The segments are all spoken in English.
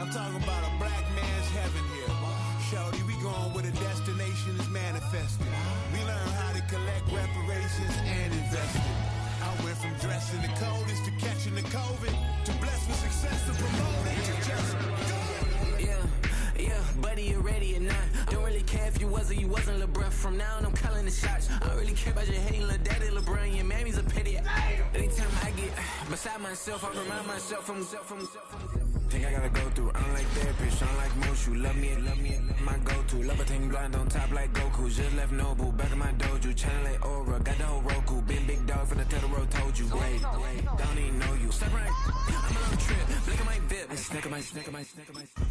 I'm talking about a black man's heaven here. Shorty, we going where the destination is manifested. We learn how to collect reparations and invest it. I went from dressing the coldest to catching the COVID, to blessed with success to promote it to just do it. Yeah, buddy, you ready or not? Don't really care if you was or you wasn't LeBron. From now on, I'm calling the shots. I don't really care about your hating little daddy LeBron. Your mammy's a pity. Anytime I get beside myself, I remind myself from think I gotta go through. I don't like therapists, I don't like most. You love me, my go-to. Love a thing blind on top like Goku. Just left Noble, back in my dojo. Channel like Aura, got the whole Roku. Been big dog from the Tether Road, told you. Wait, don't even know you. Step right, I'm on a trip. Look at my VIP. I snack at my.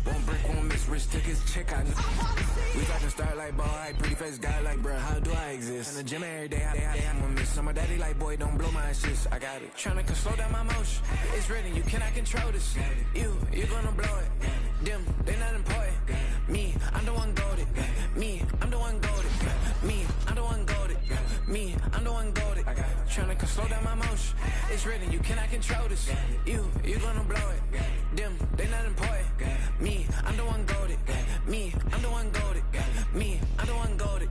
Won't break, won't miss. Rich took his check out. We talking start like ball, high, pretty face guy like, bruh, how do I exist? In the gym every day, I'm a miss. So my daddy like, boy, don't blow my assist. I got it. Tryna slow down my motion. It's written, you cannot control this. You gonna blow it. Them, they not important. Me, I'm the one goated. Me, I'm the one goated. Me, I'm the one goated. Me, I'm the one goated. Tryna slow down my motion. It's written, you cannot control this. You gonna blow it. Them, they not important. Me, I'm the one goated. Me, I'm the one goated. Me, I'm the one goated.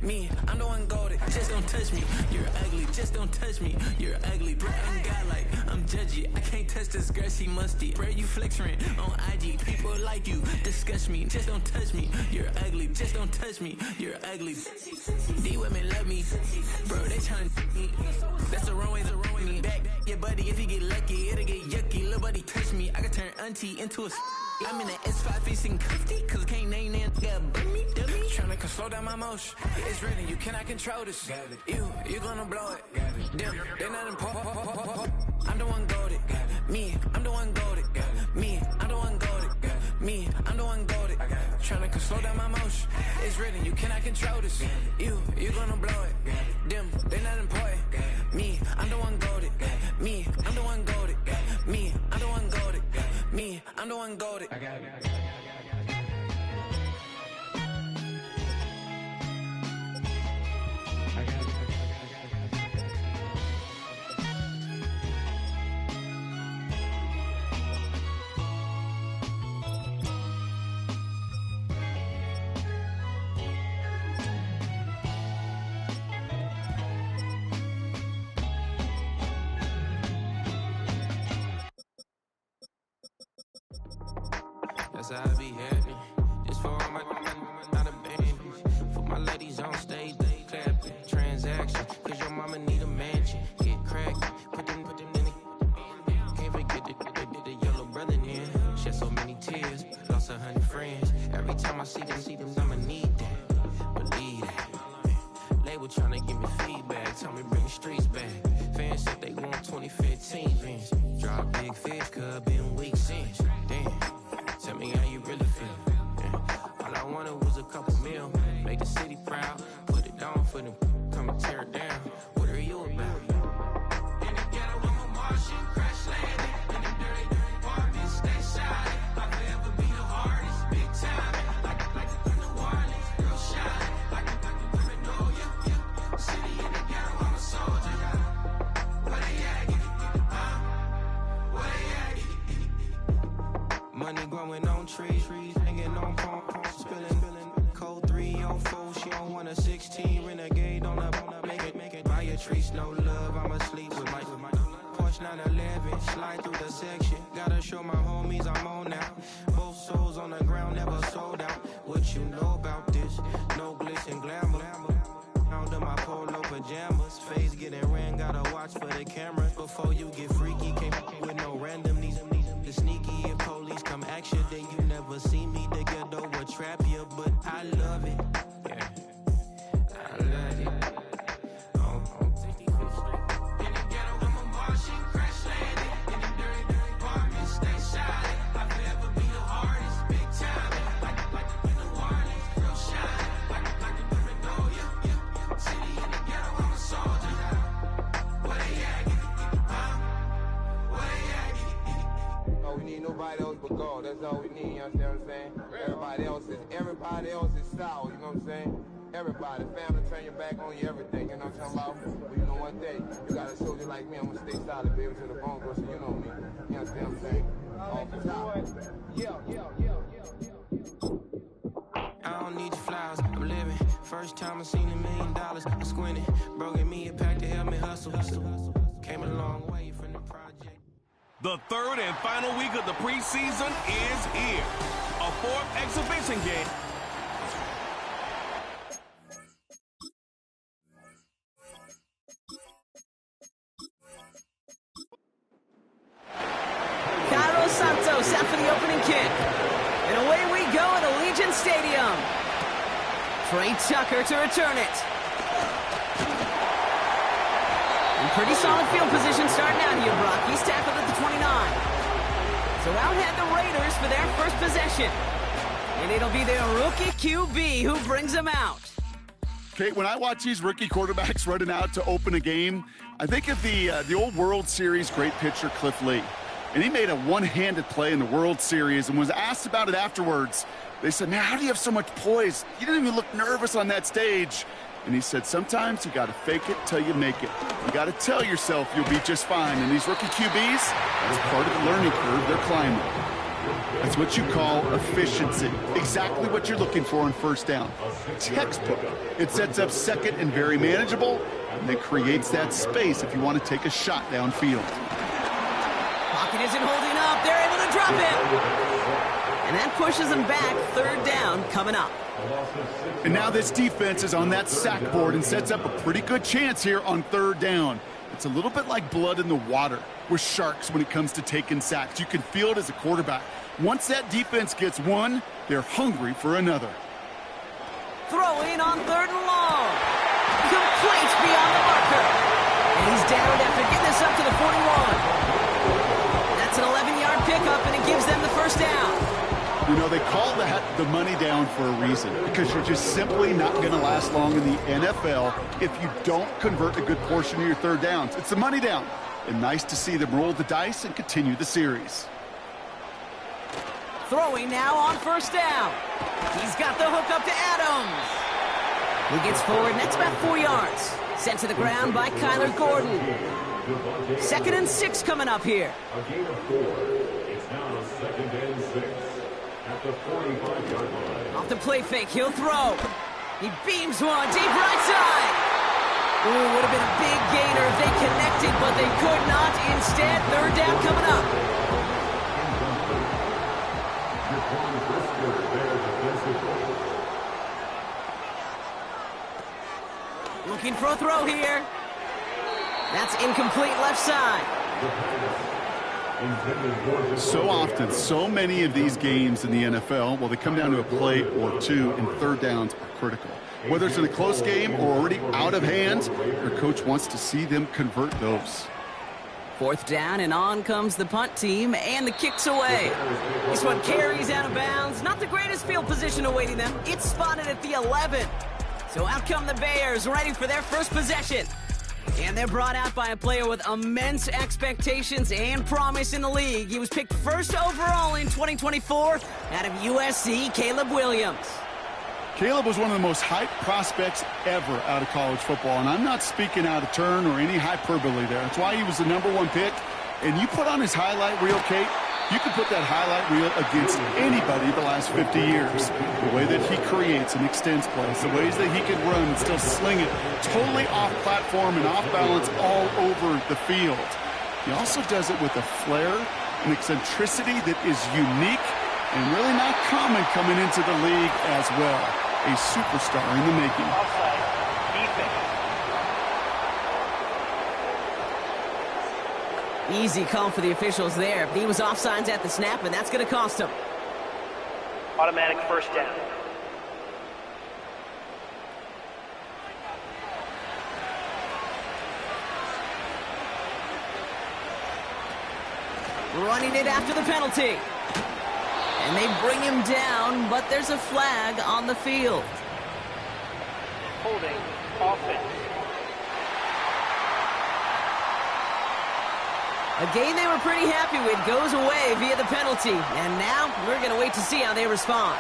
Me, I'm the one goated. Just don't touch me, you're ugly. Just don't touch me, you're ugly. Bro, I'm godlike, I'm judgy. I can't touch this girl, she musty. Bro, you flexing on IG. People like you disgust me. Just don't touch me, you're ugly. Just don't touch me, you're ugly. These women love me, bro, they tryna me. That's the wrong way, me. Back your buddy, if he get lucky, it'll get yucky. Little buddy touch me, I can turn auntie into a I'm in the S5 facing cuffy, cause I can't name that nigga but me, dummy. Tryna slow down my motion. It's written, you cannot control this. You gonna blow it. Them, they not important. I'm the one goated. Me, I'm the one goated. Me, I'm the one goated. Me, I'm the one goated. Tryna slow down my motion. It's written, you cannot control this. You gonna blow it. Them, they not important. Me, I'm the one goated. Me, I'm the one goated. Me, I'm the one goated. Me, I'm the one goated. I got it. That's how I be happy. Just for all my not a band. For my ladies on stage, they clapping. Transaction, cause your mama need a mansion. Get cracked, put them in the. Can't forget the yellow brother in. Shed so many tears, lost 100 friends. Every time I see them, I'ma need that. Believe that. Label tryna give me feedback, tell me bring the streets back. Fans said they want 2015 Vince. Drop big fish, cause been weak since. Damn. Tell me how you really feel. Yeah. All I wanted was a couple mil. Make the city proud. Put it down for them. Come and tear it down. What are you about? In the ghetto, I'm a Martian. Crash landing. In them dirty apartments. Stay shining. I'll forever be the hardest. Big time. Like the New Orleans. Girl shining. Like the women know you. City in the ghetto, I'm a soldier. Where they at? Where they at? Money growing on trees, hanging on palm, spilling, code 304. She don't want a 16, renegade on up, make it. Buy a trees, no love. I'ma sleep with my Porsche 911, slide through the section. Gotta show my homies I'm on now. Both souls on the ground, never sold out. What you know about this? No glitz and glamour. Under my polo pajamas, face getting ran. Gotta watch for the cameras before you get freaky. Can't with no random these. The sneaky if police come action, then you never see me. The ghetto will trap you, but I love it. Yeah, I love it. Oh. In the ghetto, I'm a Martian, crash landing. In the dirty apartments, stay shining. I'll forever be the hardest, big time. Like the New Orleans, real shine. Like the women know you. City in the ghetto, I'm a soldier. Where they at? Where they at? Oh, we need nobody else but God. That's all we need, you understand what I'm saying? Everybody else is sour, you know what I'm saying? Everybody, family, turn your back on you, everything, you know what I'm talking about? But you know one day, you got a soldier like me, I'm gonna stay solid, baby, to the bone, so you know me. You understand what I'm saying? Off the top. Yeah. first time I seen $1 million. I squinted, broke me a pack to help me hustle. Came a long way from the project. The third and final week of the preseason is here. A fourth exhibition game. Santos out for the opening kick. And away we go at Allegiant Stadium. Trey Tucker to return it. In pretty solid field position starting out here, Brock. He's tackled at the 29. So out head the Raiders for their first possession. And it'll be their rookie QB who brings them out. Kate, when I watch these rookie quarterbacks running out to open a game, I think of the old World Series great pitcher Cliff Lee. And he made a one-handed play in the World Series and was asked about it afterwards. They said, man, how do you have so much poise? You didn't even look nervous on that stage. And he said, sometimes you got to fake it till you make it. You got to tell yourself you'll be just fine. And these rookie QBs, that's part of the learning curve they're climbing. That's what you call efficiency. Exactly what you're looking for on first down. Textbook. It sets up second and very manageable, and then creates that space if you want to take a shot downfield. Pocket isn't holding up. They're able to drop it. And that pushes them back. Third down coming up. And now this defense is on that sack board and sets up a pretty good chance here on third down. It's a little bit like blood in the water with sharks when it comes to taking sacks. You can feel it as a quarterback. Once that defense gets one, they're hungry for another. Throwing on third and long. Complete beyond the marker. And he's down after getting this up to the 41. That's an 11-yard pickup, and it gives them the first down. You know, they call that the money down for a reason, because you're just simply not going to last long in the NFL if you don't convert a good portion of your third downs. It's the money down. And nice to see them roll the dice and continue the series. Throwing now on first down. He's got the hook up to Adams. He gets forward, and that's about 4 yards. Sent to the ground by Kyler Gordon. 2nd and 6 coming up here. A gain of 4. It's now 2nd and 6 at the 45-yard line. Off the play fake, he'll throw. He beams one deep right side. Ooh, would have been a big gainer if they connected, but they could not. Instead, third down coming up. Looking for a throw here. That's incomplete left side. So often, so many of these games in the NFL, well, they come down to a play or two, and third downs are critical. Whether it's in a close game or already out of hand, their coach wants to see them convert those. 4th down, and on comes the punt team, and the kick's away. This one carries out of bounds. Not the greatest field position awaiting them. It's spotted at the 11. So out come the Bears, ready for their first possession. And they're brought out by a player with immense expectations and promise in the league. He was picked first overall in 2024 out of USC, Caleb Williams. Caleb was one of the most hyped prospects ever out of college football, and I'm not speaking out of turn or any hyperbole there. That's why he was the #1 pick. And you put on his highlight reel, Kate, you could put that highlight reel against anybody the last 50 years. The way that he creates and extends plays, the ways that he can run and still sling it totally off platform and off balance all over the field. He also does it with a flair and eccentricity that is unique and really not common coming into the league as well. A superstar in the making. Offside. Defense. Easy call for the officials there. He was offsides at the snap, and that's going to cost him. Automatic first down. Running it after the penalty. And they bring him down, but there's a flag on the field. Holding. Offense. A game they were pretty happy with goes away via the penalty. And now we're going to wait to see how they respond.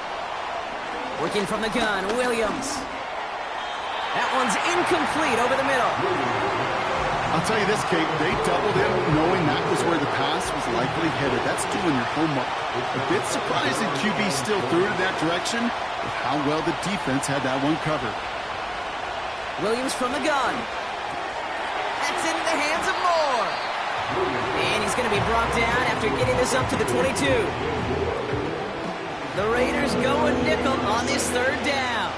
Working from the gun, Williams. That one's incomplete over the middle. I'll tell you this, Kate, they doubled him knowing that was where the pass was likely headed. That's doing your homework. A bit surprising QB still threw it in that direction with how well the defense had that one covered. Williams from the gun. That's into the hands of Moore. And he's going to be brought down after getting this up to the 22. The Raiders go a nickel on this third down.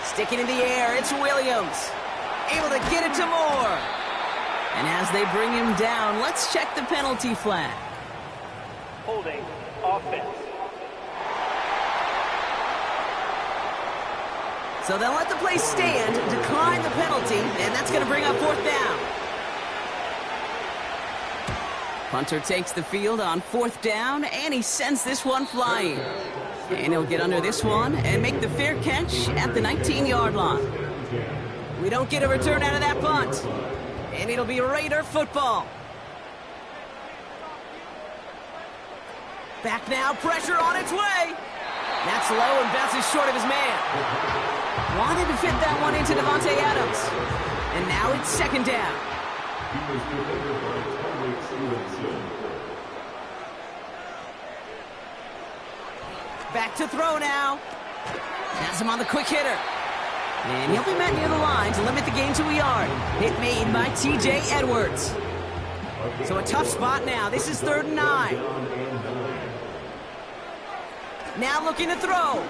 Sticking in the air, it's Williams. Able to get it to Moore. And as they bring him down, let's check the penalty flag. Holding offense. So they'll let the play stand, decline the penalty, and that's going to bring up fourth down. Punter takes the field on fourth down, and he sends this one flying. And he'll get under this one and make the fair catch at the 19-yard line. We don't get a return out of that punt, and it'll be Raider football. Back now, pressure on its way. That's low and bounces short of his man. Wanted to fit that one into Devontae Adams. And now it's second down. Back to throw now. Has him on the quick hitter. And he'll be met near the line to limit the gain to a yard. Hit made by T.J. Edwards. So a tough spot now. This is 3rd and 9. Now looking to throw.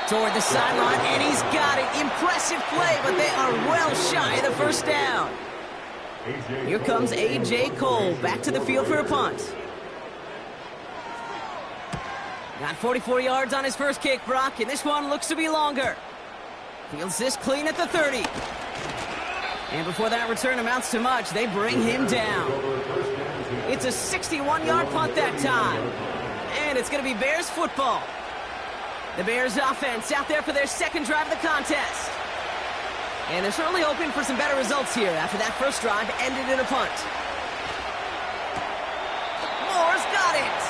Toward the sideline, and he's got it. Impressive play, but they are well shy of the first down. Here comes A.J. Cole back to the field for a punt. Got 44 yards on his first kick, Brock, and this one looks to be longer. Fields this clean at the 30. And before that return amounts to much, they bring him down. It's a 61-yard punt that time. And it's going to be Bears football. The Bears offense out there for their second drive of the contest. And they're certainly hoping for some better results here after that first drive ended in a punt. Moore's got it.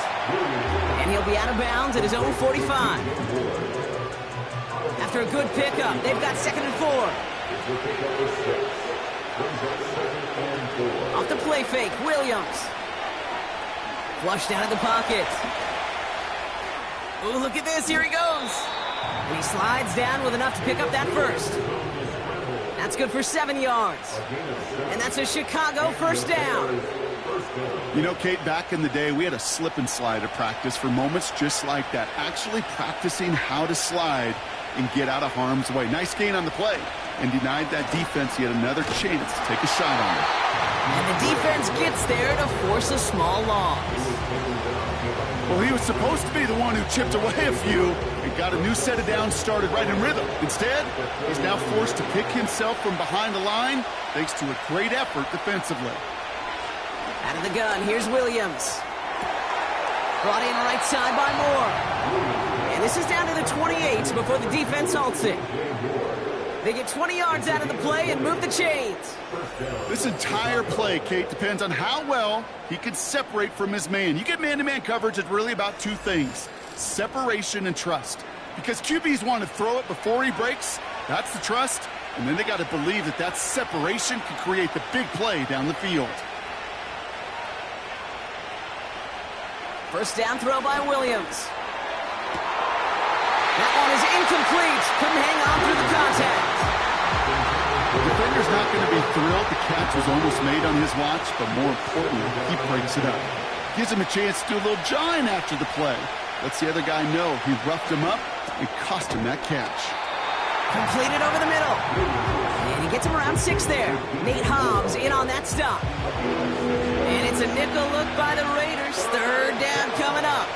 And he'll be out of bounds at his own 45. After a good pickup, they've got 2nd and 4. Off the play fake, Williams. Flushed out of the pocket. Oh, look at this. Here he goes. And he slides down with enough to pick up that first. That's good for 7 yards. And that's a Chicago first down. You know, Kate, back in the day, we had a slip and slide at practice for moments just like that. Actually practicing how to slide and get out of harm's way. Nice gain on the play. And denied that defense yet another chance to take a shot on it. And the defense gets there to force a small loss. Well, he was supposed to be the one who chipped away a few and got a new set of downs started right in rhythm. Instead, he's now forced to pick himself from behind the line thanks to a great effort defensively. Out of the gun, here's Williams. Brought in right side by Moore. And this is down to the 28 before the defense halts it. They get 20 yards out of the play and move the chains. This entire play, Kate, depends on how well he can separate from his man. You get man-to-man coverage, it's really about two things: separation and trust. Because QBs want to throw it before he breaks. That's the trust. And then they got to believe that that separation can create the big play down the field. First down throw by Williams. That one is incomplete. Couldn't hang on through the contact. The defender's not going to be thrilled the catch was almost made on his watch, but more importantly, he breaks it up. Gives him a chance to do a little jawing after the play. Lets the other guy know he roughed him up and cost him that catch. Completed over the middle. And he gets him around 6 there. Nate Hobbs in on that stop. And it's a nickel look by the Raiders. Third down coming up.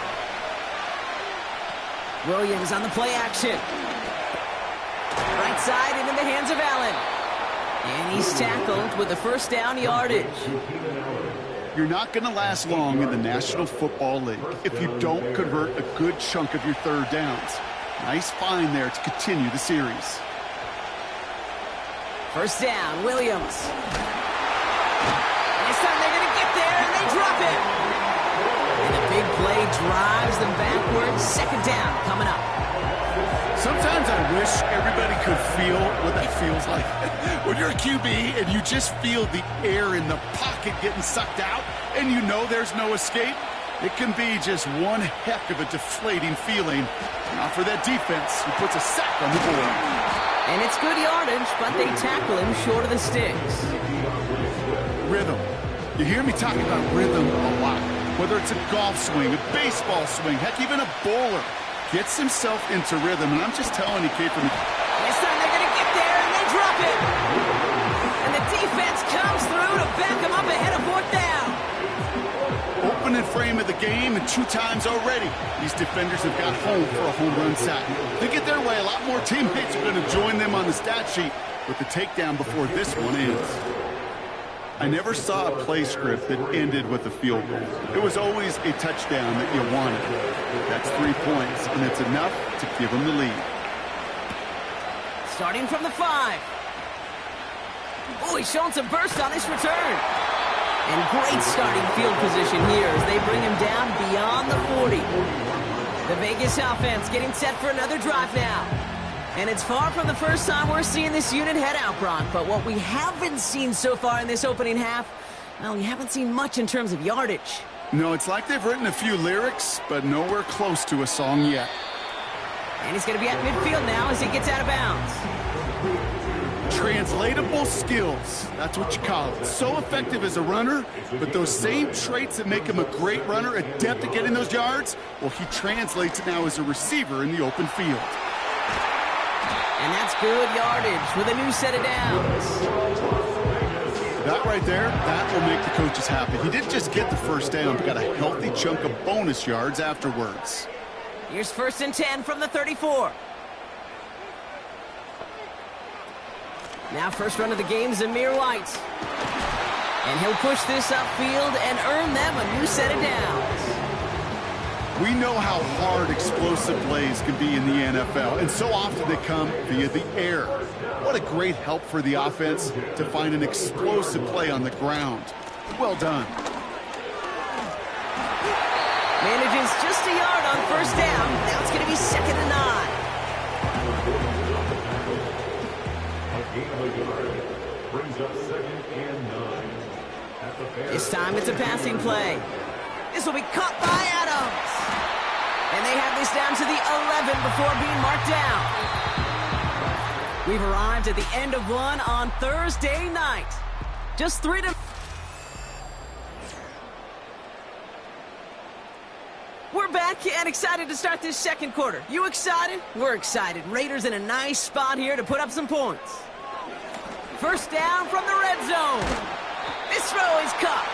Williams on the play action. Right side into the hands of Allen. And he's tackled with the first down yardage. You're not going to last long in the National Football League if you don't convert a good chunk of your third downs. Nice find there to continue the series. First down, Williams. This time they're going to get there, and they drop it. And the big play drives them backwards. Second down coming up. Sometimes I wish everybody could feel what that feels like. When you're a QB and you just feel the air in the pocket getting sucked out and you know there's no escape, It can be just one heck of a deflating feeling. Now for that defense, who puts a sack on the board. And it's good yardage, but they tackle him short of the sticks. Rhythm. You hear me talking about rhythm a lot. Whether it's a golf swing, a baseball swing, heck, even a bowler gets himself into rhythm. And I'm just telling you, kid, from this time they're going to get there, and they drop it. And the defense comes through to back them up ahead of fourth down. Opening frame of the game, and 2 times already, these defenders have got home for a home run sack. They get their way, a lot more teammates are going to join them on the stat sheet with the takedown before this one ends. I never saw a play script that ended with a field goal. It was always a touchdown that you wanted. That's 3 points, and it's enough to give them the lead. Starting from the 5. Oh, he's showing some burst on his return. And great starting field position here as they bring him down beyond the 40. The Vegas offense getting set for another drive now. And it's far from the first time we're seeing this unit head out, Brock. But what we haven't seen so far in this opening half, well, we haven't seen much in terms of yardage. No, it's like they've written a few lyrics, but nowhere close to a song yet. And he's going to be at midfield now as he gets out of bounds. Translatable skills, that's what you call it. So effective as a runner, but those same traits that make him a great runner, adept at getting those yards, well, he translates it now as a receiver in the open field. And that's good yardage with a new set of downs. That right there, that will make the coaches happy. He didn't just get the first down, but got a healthy chunk of bonus yards afterwards. Here's 1st and 10 from the 34. Now first run of the game is Amir White. And he'll push this upfield and earn them a new set of downs. We know how hard explosive plays can be in the NFL, and so often they come via the air. What a great help for the offense to find an explosive play on the ground. Well done. Manages just a yard on first down. Now it's going to be 2nd and 9. Brings up 2nd and 9. This time it's a passing play. This will be caught by Adams. And they have this down to the 11 before being marked down. We've arrived at the end of one on Thursday night. Just 3 to... We're back and excited to start this second quarter. You excited? We're excited. Raiders in a nice spot here to put up some points. First down from the red zone. This throw is caught.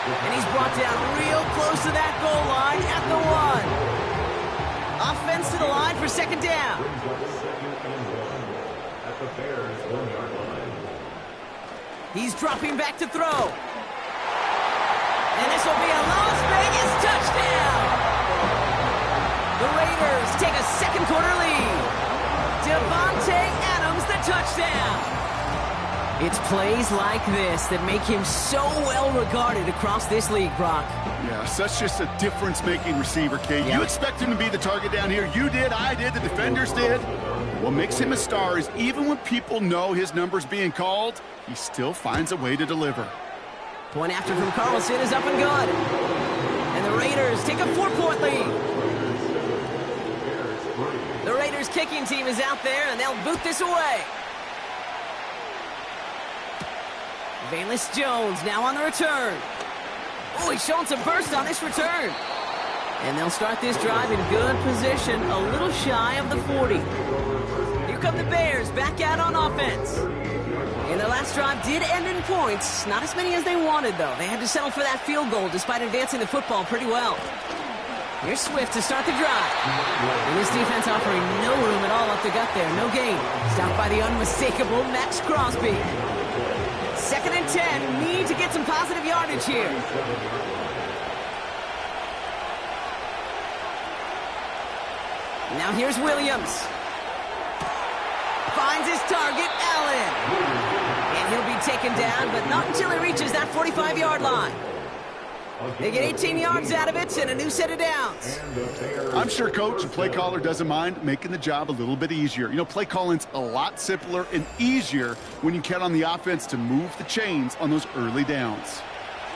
And he's brought down real close to that goal line at the 1. Offense to the line for 2nd down. At the Bears 1-yard line. He's dropping back to throw. And this will be a Las Vegas touchdown. The Raiders take a second quarter lead. Devontae Adams, the touchdown. It's plays like this that make him so well regarded across this league, Brock. Yeah, such just a difference-making receiver, Kate. Yeah. You expect him to be the target down here. You did, I did, the defenders did. What makes him a star is even when people know his number's being called, he still finds a way to deliver. Point after from Carlson is up and good. And the Raiders take a 4-point lead. The Raiders kicking team is out there, and they'll boot this away. Valus Jones now on the return. Oh, he's showing some burst on this return. And they'll start this drive in good position, a little shy of the 40. Here come the Bears back out on offense. And their last drive did end in points. Not as many as they wanted, though. They had to settle for that field goal despite advancing the football pretty well. Here's Swift to start the drive. And this defense offering no room at all up the gut there. No gain. Stopped by the unmistakable Max Crosby. 2nd and 10. Need to get some positive yardage here. Now here's Williams. Finds his target, Allen. And he'll be taken down, but not until he reaches that 45-yard line. They get 18 yards out of it and a new set of downs. I'm sure coach and play caller doesn't mind making the job a little bit easier. You know, play calling's a lot simpler and easier when you count on the offense to move the chains on those early downs.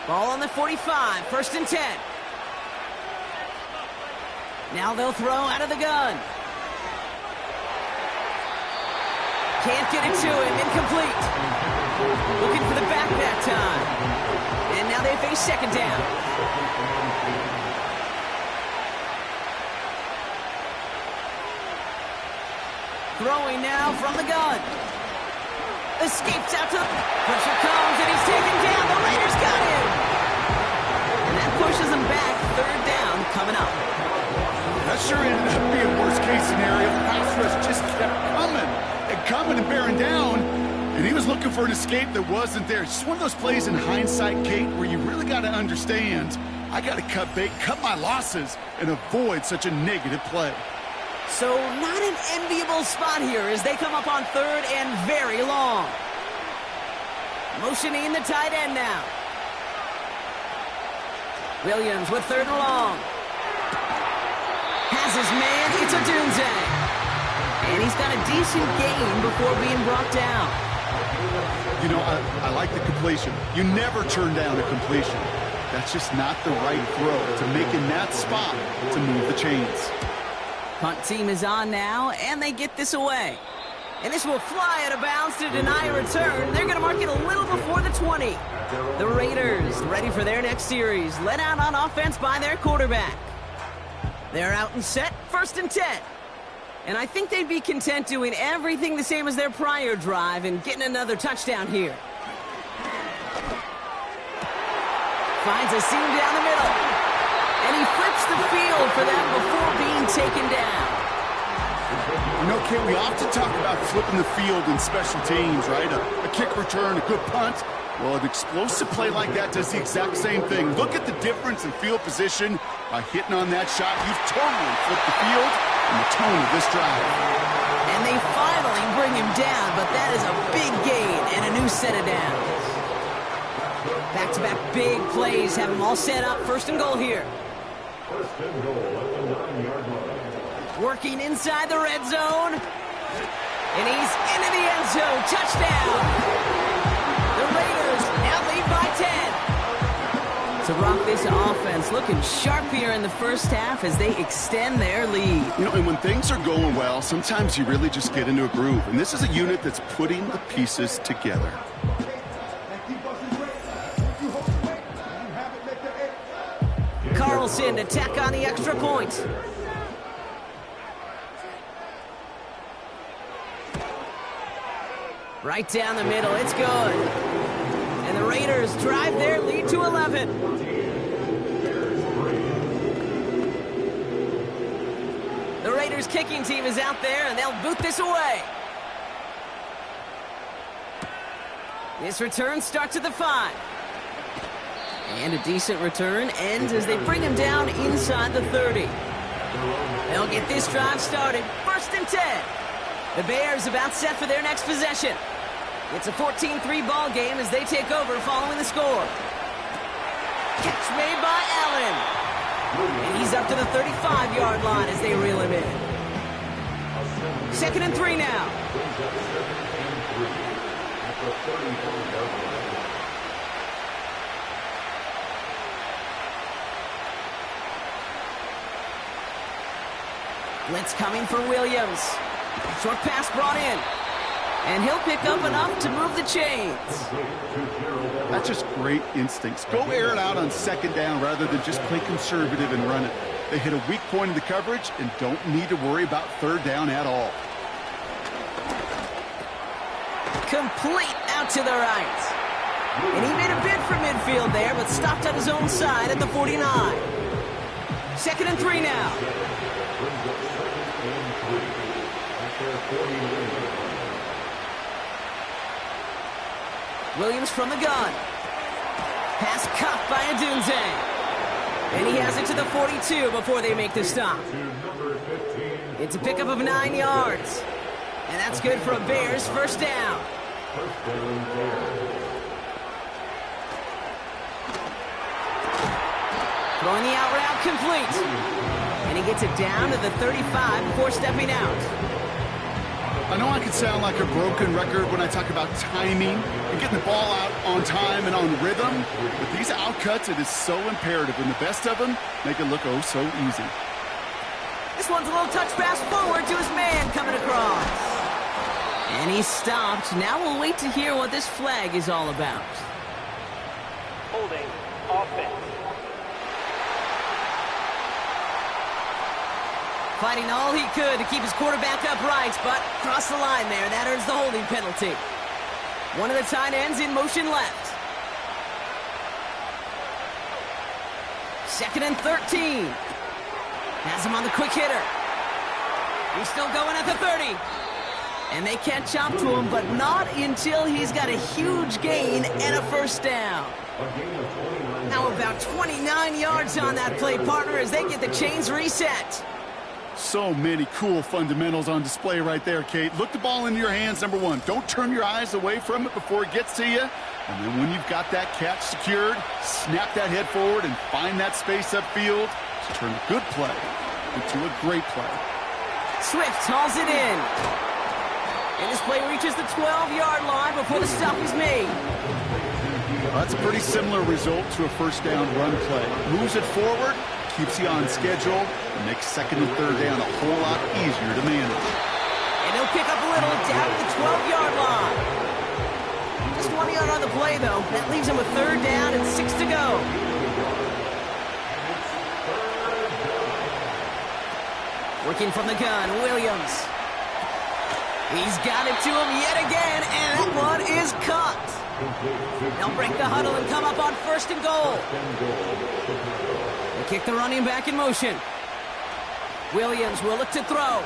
Ball on the 45, 1st and 10. Now they'll throw out of the gun. Can't get it to him. Incomplete. Looking for the back that time. And now they face second down. Throwing now from the gun. Escapes out to the... Pressure comes and he's taken down. The Raiders got him. And that pushes him back. Third down coming up. That sure ended up being worst case scenario. Pass rush just kept coming and bearing down. And he was looking for an escape that wasn't there. It's just one of those plays in hindsight, Kate, where you really got to understand, I got to cut bait, cut my losses, and avoid such a negative play. So not an enviable spot here as they come up on third and very long. Motioning the tight end now. Williams with third and long. Has his man, it's Odunze. And he's got a decent gain before being brought down. You know, I like the completion. You never turn down a completion. That's just not the right throw to make in that spot to move the chains. Punt team is on now, and they get this away. And this will fly out of bounds to deny a return. They're going to mark it a little before the 20. The Raiders ready for their next series, led out on offense by their quarterback. They're out and set, 1st and 10. And I think they'd be content doing everything the same as their prior drive and getting another touchdown here. Finds a seam down the middle. And he flips the field for them before being taken down. You know, Kate, we often talk about flipping the field in special teams, right? A kick return, a good punt. Well, an explosive play like that does the exact same thing. Look at the difference in field position. By hitting on that shot, you've totally flipped the field and the tone of this drive. And they finally bring him down, but that is a big gain and a new set of downs. Back-to-back big plays have them all set up. 1st and goal here. 1st and goal at the 9-yard line. Working inside the red zone. And he's into the end zone. Touchdown. The Raiders now lead by 10. To rock this offense, looking sharp here in the first half as they extend their lead. You know, and when things are going well, sometimes you really just get into a groove. And this is a unit that's putting the pieces together. Carlson to tack on the extra point. Right down the middle, it's good. And the Raiders drive their lead to 11. The Raiders kicking team is out there, and they'll boot this away. This return starts at the 5. And a decent return ends as they bring him down inside the 30. They'll get this drive started. 1st and 10. The Bears about set for their next possession. It's a 14-3 ball game as they take over following the score. Catch made by Allen. And he's up to the 35-yard line as they reel him in. 2nd and 3 now. Blitz coming for Williams. Short pass brought in. And he'll pick up enough to move the chains. That's just great instincts. Go air it out on 2nd down rather than just play conservative and run it. They hit a weak point in the coverage and don't need to worry about 3rd down at all. Complete out to the right. And he made a bid for midfield there, but stopped on his own side at the 49. 2nd and 3 now. Williams from the gun. Pass caught by Odunze. And he has it to the 42 before they make the stop. It's a pickup of 9 yards. And that's good for a Bears 1st down. Throwing the out route complete. And he gets it down to the 35 before stepping out. I know I can sound like a broken record when I talk about timing and getting the ball out on time and on rhythm, but these outcuts, it is so imperative, and the best of them make it look oh so easy. one's a little touch pass forward to his man coming across. And he stopped. Now we'll wait to hear what this flag is all about. Holding offense. Fighting all he could to keep his quarterback upright, but crossed the line there. That earns the holding penalty. One of the tight ends in motion left. 2nd and 13. Has him on the quick hitter. He's still going at the 30. And they can't chop to him, but not until he's got a huge gain and a first down. How about 29 yards on that play, partner, as they get the chains reset. So many cool fundamentals on display right there, Kate. Look the ball into your hands, number one. Don't turn your eyes away from it before it gets to you. And then when you've got that catch secured, snap that head forward and find that space upfield to turn a good play into a great play. Swift hauls it in. And this play reaches the 12-yard line before the stop is made. That's a pretty similar result to a first down run play. Moves it forward, keeps you on schedule, and makes 2nd and 3rd down a whole lot easier to manage. And he'll pick up a little down at the 12-yard line. Just 1 yard on the play, though. That leaves him with 3rd down and 6 to go. Working from the gun, Williams. He's got it to him yet again, and that one is caught. They'll break the huddle and come up on 1st and goal. They kick the running back in motion. Williams will look to throw.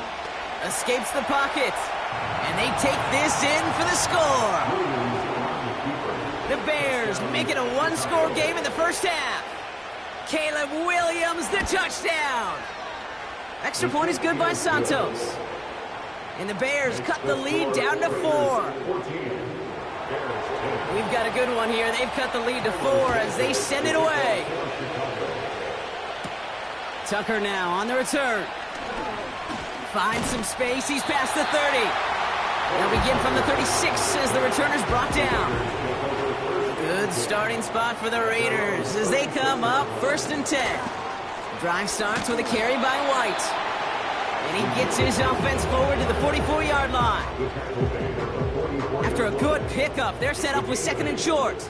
Escapes the pocket. And they take this in for the score. The Bears make it a one-score game in the first half. Caleb Williams, the touchdown. Extra point is good by Santos. And the Bears cut the lead down to 4. We've got a good one here. They've cut the lead to 4 as they send it away. Tucker now on the return. Finds some space. He's past the 30. They'll begin from the 36 as the returner's brought down. Good starting spot for the Raiders as they come up 1st and 10. Drive starts with a carry by White. And he gets his offense forward to the 44-yard line. After a good pickup, they're set up with 2nd and short.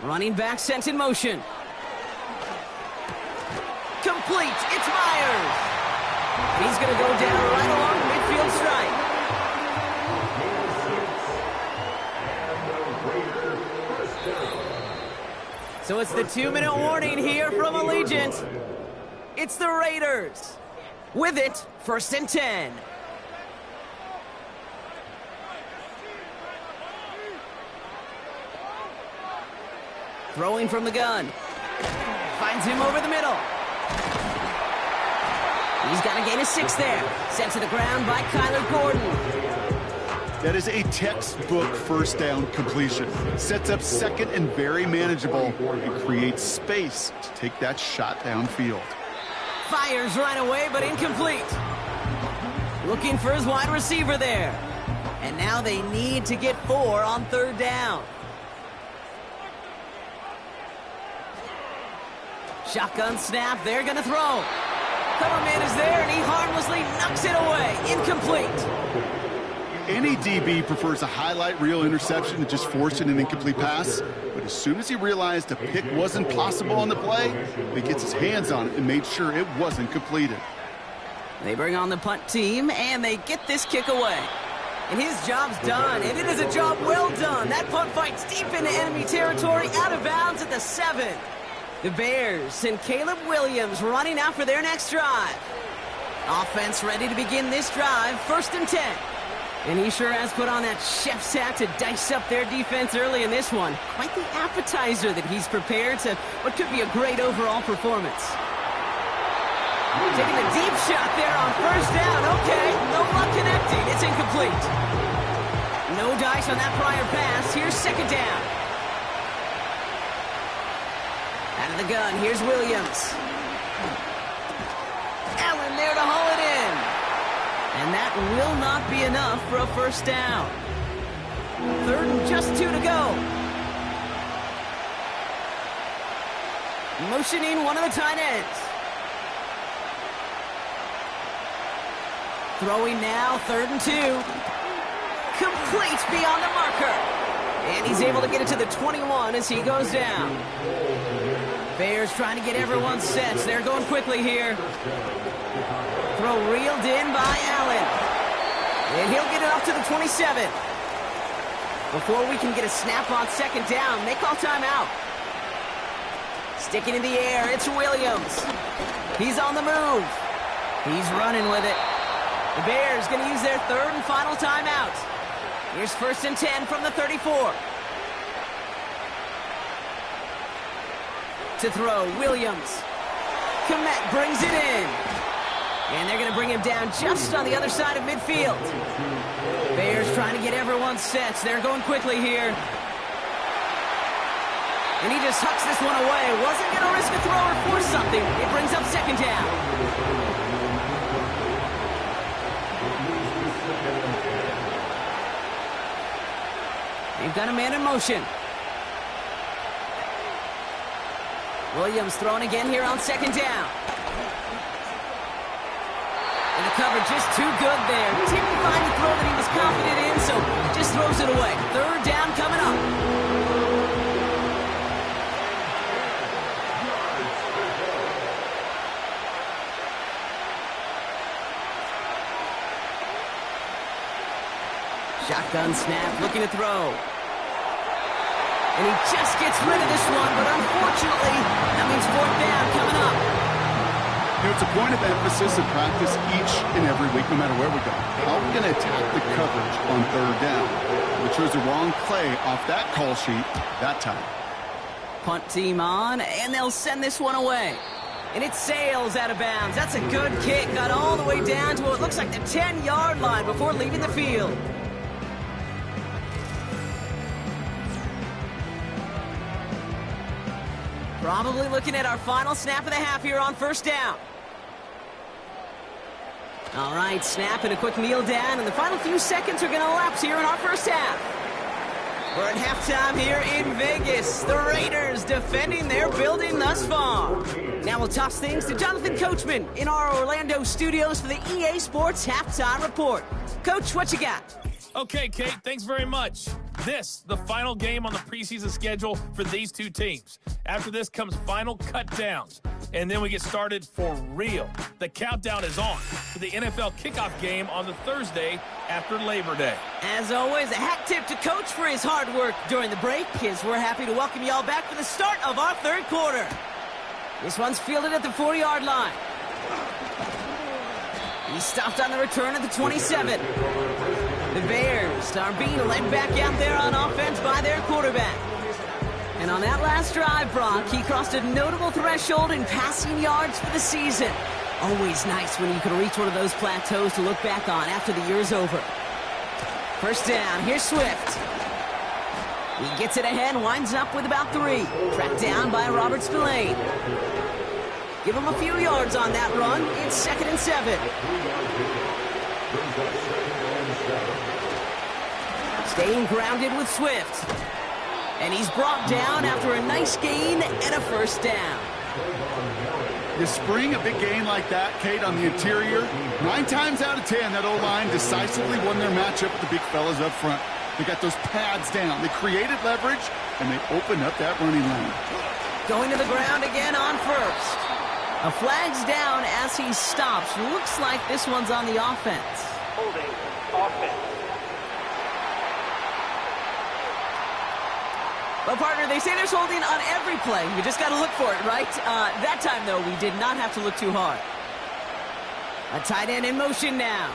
Running back sent in motion. Complete. It's Myers. He's going to go down right along the midfield stripe. So it's the 2-minute warning here from Allegiant. It's the Raiders. With it, 1st and 10. Throwing from the gun. Finds him over the middle. He's got a gain of 6 there. Sent to the ground by Kyler Gordon. That is a textbook first down completion. Sets up 2nd and very manageable and creates space to take that shot downfield. Fires right away, but incomplete. Looking for his wide receiver there. And now they need to get 4 on 3rd down. Shotgun snap, they're going to throw. Cover man is there, and he harmlessly knocks it away. Incomplete. Any DB prefers a highlight reel interception to just forcing an incomplete pass. But as soon as he realized a pick wasn't possible on the play, he gets his hands on it and made sure it wasn't completed. They bring on the punt team, and they get this kick away. And his job's done, and it is a job well done. That punt fights deep into enemy territory, out of bounds at the 7. The Bears send Caleb Williams running out for their next drive. Offense ready to begin this drive, 1st and 10. And he sure has put on that chef's hat to dice up their defense early in this one. Quite the appetizer that he's prepared to what could be a great overall performance. Taking a deep shot there on 1st down. Okay, no luck connecting. It's incomplete. No dice on that prior pass. Here's 2nd down. Out of the gun, here's Williams. Allen there to haul it in. And that will not be enough for a 1st down. 3rd and just 2 to go. Motioning one of the tight ends. Throwing now, 3rd and 2. Complete beyond the marker. And he's able to get it to the 21 as he goes down. Bears trying to get everyone set. They're going quickly here. Throw reeled in by Allen. And he'll get it up to the 27. Before we can get a snap on 2nd down, they call timeout. Sticking in the air, it's Williams. He's on the move. He's running with it. The Bears going to use their 3rd and final timeout. Here's 1st and 10 from the 34. To throw, Williams. Komet brings it in. And they're going to bring him down just on the other side of midfield. Bears trying to get everyone set. They're going quickly here. And he just hucks this one away. Wasn't going to risk a throw or force something. It brings up 2nd down. They've got a man in motion. Williams throwing again here on 2nd down. And the cover just too good there. Didn't find the throw that he was confident in, so just throws it away. 3rd down coming up. Shotgun snap, looking to throw. And he just gets rid of this one, but unfortunately, that means 4th down coming up. You know, it's a point of emphasis in practice each and every week, no matter where we go. How are we going to attack the coverage on 3rd down? We chose the wrong play off that call sheet that time. Punt team on, and they'll send this one away. And it sails out of bounds. That's a good kick. Got all the way down to what looks like the 10-yard line before leaving the field. Probably looking at our final snap of the half here on 1st down. All right, snap and a quick kneel down, and the final few seconds are going to elapse here in our 1st half. We're at halftime here in Vegas. The Raiders defending their building thus far. Now we'll toss things to Jonathan Coachman in our Orlando studios for the EA Sports Halftime Report. Coach, what you got? Okay, Kate, thanks very much. This, the final game on the preseason schedule for these two teams. After this comes final cut downs, and then we get started for real. The countdown is on for the NFL kickoff game on the Thursday after Labor Day. As always, a hat tip to Coach for his hard work during the break, as we're happy to welcome y'all back for the start of our 3rd quarter. This one's fielded at the 40-yard line. He stopped on the return at the 27. The Bears are being led back out there on offense by their quarterback. And on that last drive, Brock, he crossed a notable threshold in passing yards for the season. Always nice when you can reach one of those plateaus to look back on after the year's over. 1st down, here's Swift. He gets it ahead, winds up with about 3. Tracked down by Robert Spillane. Give him a few yards on that run. It's 2nd and 7. Staying grounded with Swift. And he's brought down after a nice gain and a 1st down. You spring a big gain like that, Kate, on the interior. 9 times out of 10, that O-line decisively won their matchup with the big fellas up front. They got those pads down. They created leverage, and they opened up that running lane. Going to the ground again on 1st. A flag's down as he stops. Looks like this one's on the offense. Holding offense. Well, partner, they say there's holding on every play. You just got to look for it, right? That time, though, we did not have to look too hard. A tight end in motion now.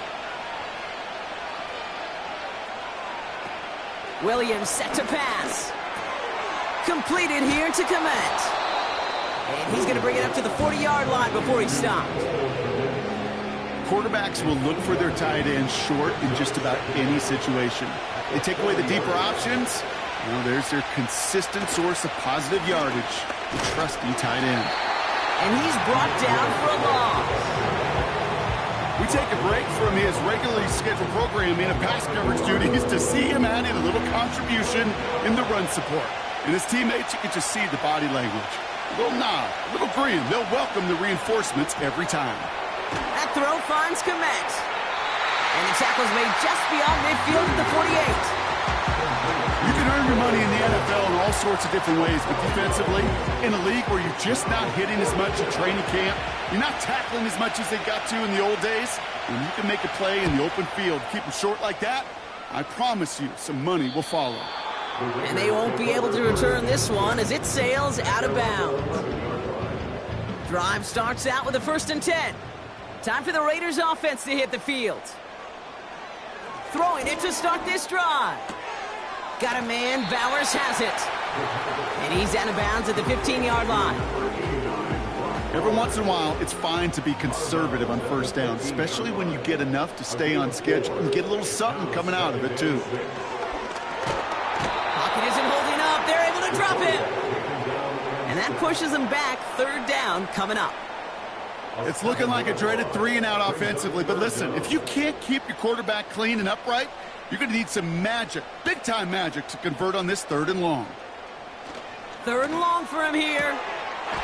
Williams set to pass. Completed here to Komet. And he's going to bring it up to the 40-yard line before he stopped. Quarterbacks will look for their tight end short in just about any situation. They take away the deeper options. Well, there's their consistent source of positive yardage, the trusty tight end. And he's brought down for a loss. We take a break from his regularly scheduled programming of pass coverage duties to see him add in a little contribution in the run support. And his teammates, you can just see the body language. Little nod, little grin. They'll welcome the reinforcements every time. That throw finds Komet. And the tackle's made just beyond midfield at the 48. You can earn your money in the NFL in all sorts of different ways, but defensively, in a league where you're just not hitting as much at training camp, you're not tackling as much as they got to in the old days, when you can make a play in the open field, keep them short like that, I promise you some money will follow. And they won't be able to return this one as it sails out of bounds. Drive starts out with a 1st and 10. Time for the Raiders offense to hit the field. Throwing it to start this drive. Got a man, Bowers has it. And he's out of bounds at the 15-yard line. Every once in a while, it's fine to be conservative on 1st down, especially when you get enough to stay on schedule and get a little something coming out of it, too. Pocket isn't holding up. They're able to drop it. And that pushes them back. 3rd down coming up. It's looking like a dreaded 3-and-out offensively, but listen, if you can't keep your quarterback clean and upright, you're going to need some magic, big-time magic, to convert on this 3rd and long. 3rd and long for him here.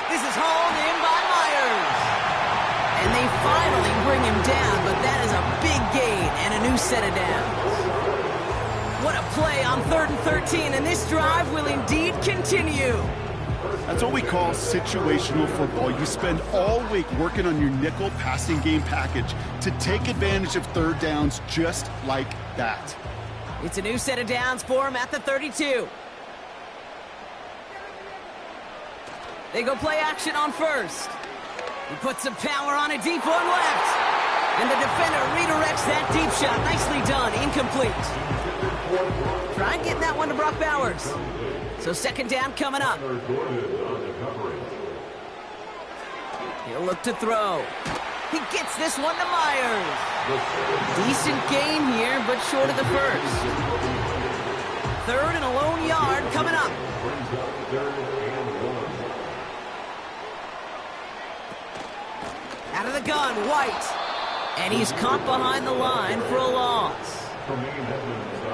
This is hauled in by Myers. And they finally bring him down, but that is a big gain and a new set of downs. What a play on 3rd and 13, and this drive will indeed continue. That's what we call situational football. You spend all week working on your nickel passing game package to take advantage of 3rd downs just like that. It's a new set of downs for him at the 32. They go play action on 1st. He puts some power on a deep one left. And the defender redirects that deep shot. Nicely done. Incomplete. Try getting that one to Brock Bowers. So 2nd down coming up. He'll look to throw. He gets this one to Myers. Decent gain here, but short of the 1st. 3rd and a lone yard coming up. Out of the gun, White. And he's caught behind the line for a loss.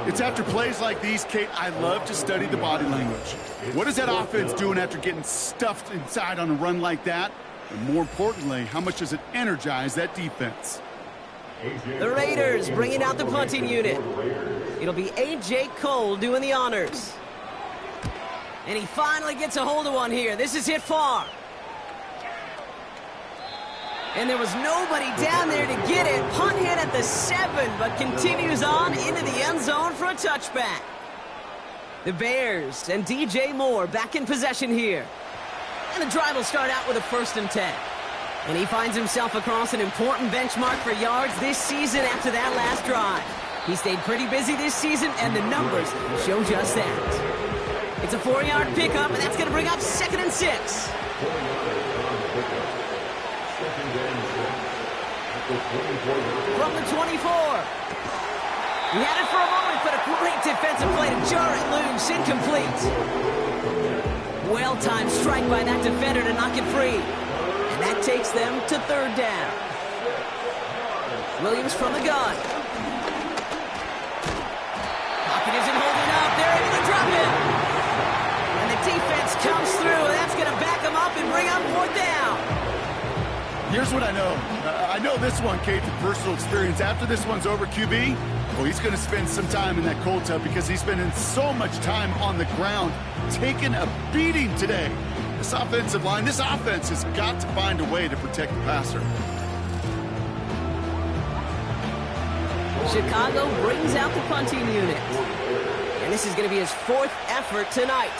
It's after plays like these, Kate, I love to study the body language. What is that offense doing after getting stuffed inside on a run like that? And more importantly, how much does it energize that defense? The Raiders bringing out the punting unit. It'll be A.J. Cole doing the honors. And he finally gets a hold of one here. This is hit far. And there was nobody down there to get it. Punt hit at the 7, but continues on into the end zone for a touchback. The Bears and DJ Moore back in possession here. And the drive will start out with a 1st and 10. And he finds himself across an important benchmark for yards this season after that last drive. He stayed pretty busy this season, and the numbers show just that. It's a 4-yard pickup, and that's going to bring up 2nd and 6. From the 24. He had it for a moment, but a great defensive play to jar it loose. Incomplete. Well-timed strike by that defender to knock it free. And that takes them to 3rd down. Williams from the gun. Pocket isn't holding up. They're able to drop him. And the defense comes through, and that's going to back him up and bring up 4th down. Here's what I know. I know this one, Kate, from personal experience. After this one's over, QB, well, he's going to spend some time in that cold tub because he's spending so much time on the ground, taking a beating today. This offensive line, this offense has got to find a way to protect the passer. Chicago brings out the punting unit. And this is going to be his 4th effort tonight.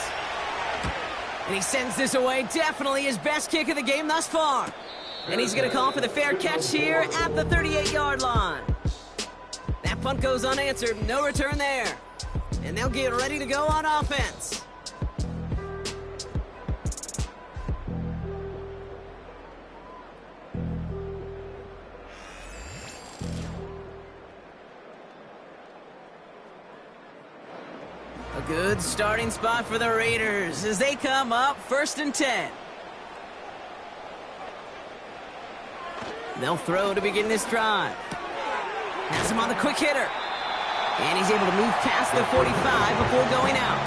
And he sends this away. Definitely his best kick of the game thus far. And he's going to call for the fair catch here at the 38-yard line. That punt goes unanswered. No return there. And they'll get ready to go on offense. A good starting spot for the Raiders as they come up 1st and 10. They'll throw to begin this drive. Has him on the quick hitter. And he's able to move past the 45 before going out.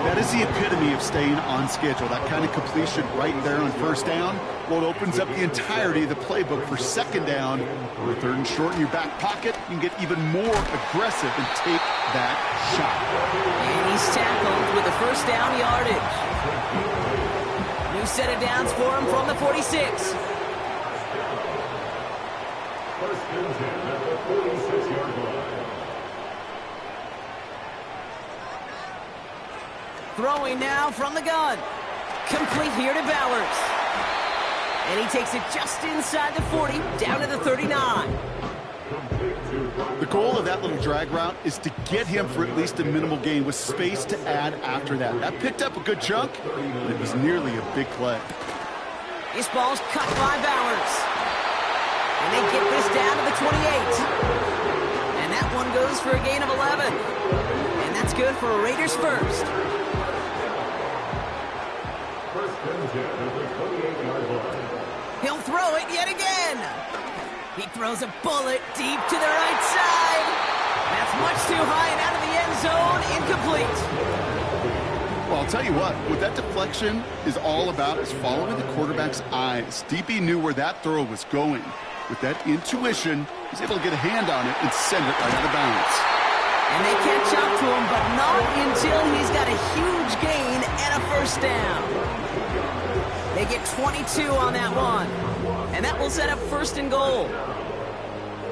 That is the epitome of staying on schedule. That kind of completion right there on first down. Well, it opens up the entirety of the playbook for second down. Or third and short in your back pocket, you can get even more aggressive and take that shot. And he's tackled with the first down yardage. New set of downs for him from the 46. First and 10 at the 46-yard line. Throwing now from the gun. Complete here to Bowers. And he takes it just inside the 40, down to the 39. The goal of that little drag route is to get him for at least a minimal gain with space to add after that. That picked up a good chunk, and it was nearly a big play. This ball's cut by Bowers. And they get this down to the 28. And that one goes for a gain of 11. And that's good for a Raiders first. He'll throw it yet again. He throws a bullet deep to the right side. That's much too high and out of the end zone. Incomplete. Well, I'll tell you what that deflection is all about is following the quarterback's eyes. DB knew where that throw was going. With that intuition, he's able to get a hand on it and send it right out of bounds. And they catch up to him, but not until he's got a huge gain and a first down. They get 22 on that one. And that will set up first and goal.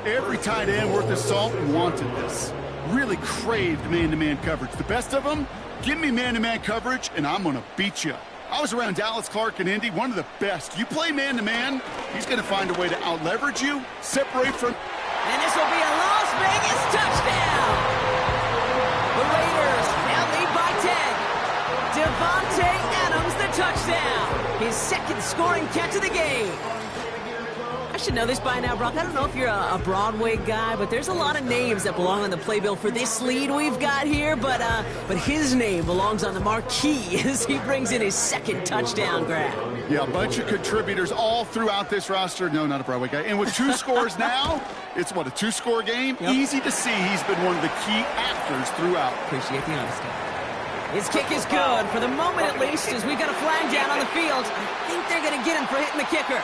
Every tight end worth his salt wanted this. Really craved man-to-man coverage. The best of them, give me man-to-man coverage, and I'm going to beat you. I was around Dallas Clark and Indy, one of the best. You play man-to-man, he's going to find a way to out-leverage you, separate from... And this will be a Las Vegas touchdown! The Raiders now lead by 10. Devontae Adams, the touchdown. His second scoring catch of the game. I should know this by now, Brock. I don't know if you're a Broadway guy, but there's a lot of names that belong on the playbill for this lead we've got here, but his name belongs on the marquee as he brings in his second touchdown grab. Yeah, a bunch of contributors all throughout this roster. No, not a Broadway guy. And with two scores now, it's what, a two-score game? Yep. Easy to see he's been one of the key actors throughout. Appreciate the honesty. His kick is good, for the moment at least, as we've got a flag down on the field. I think they're going to get him for hitting the kicker.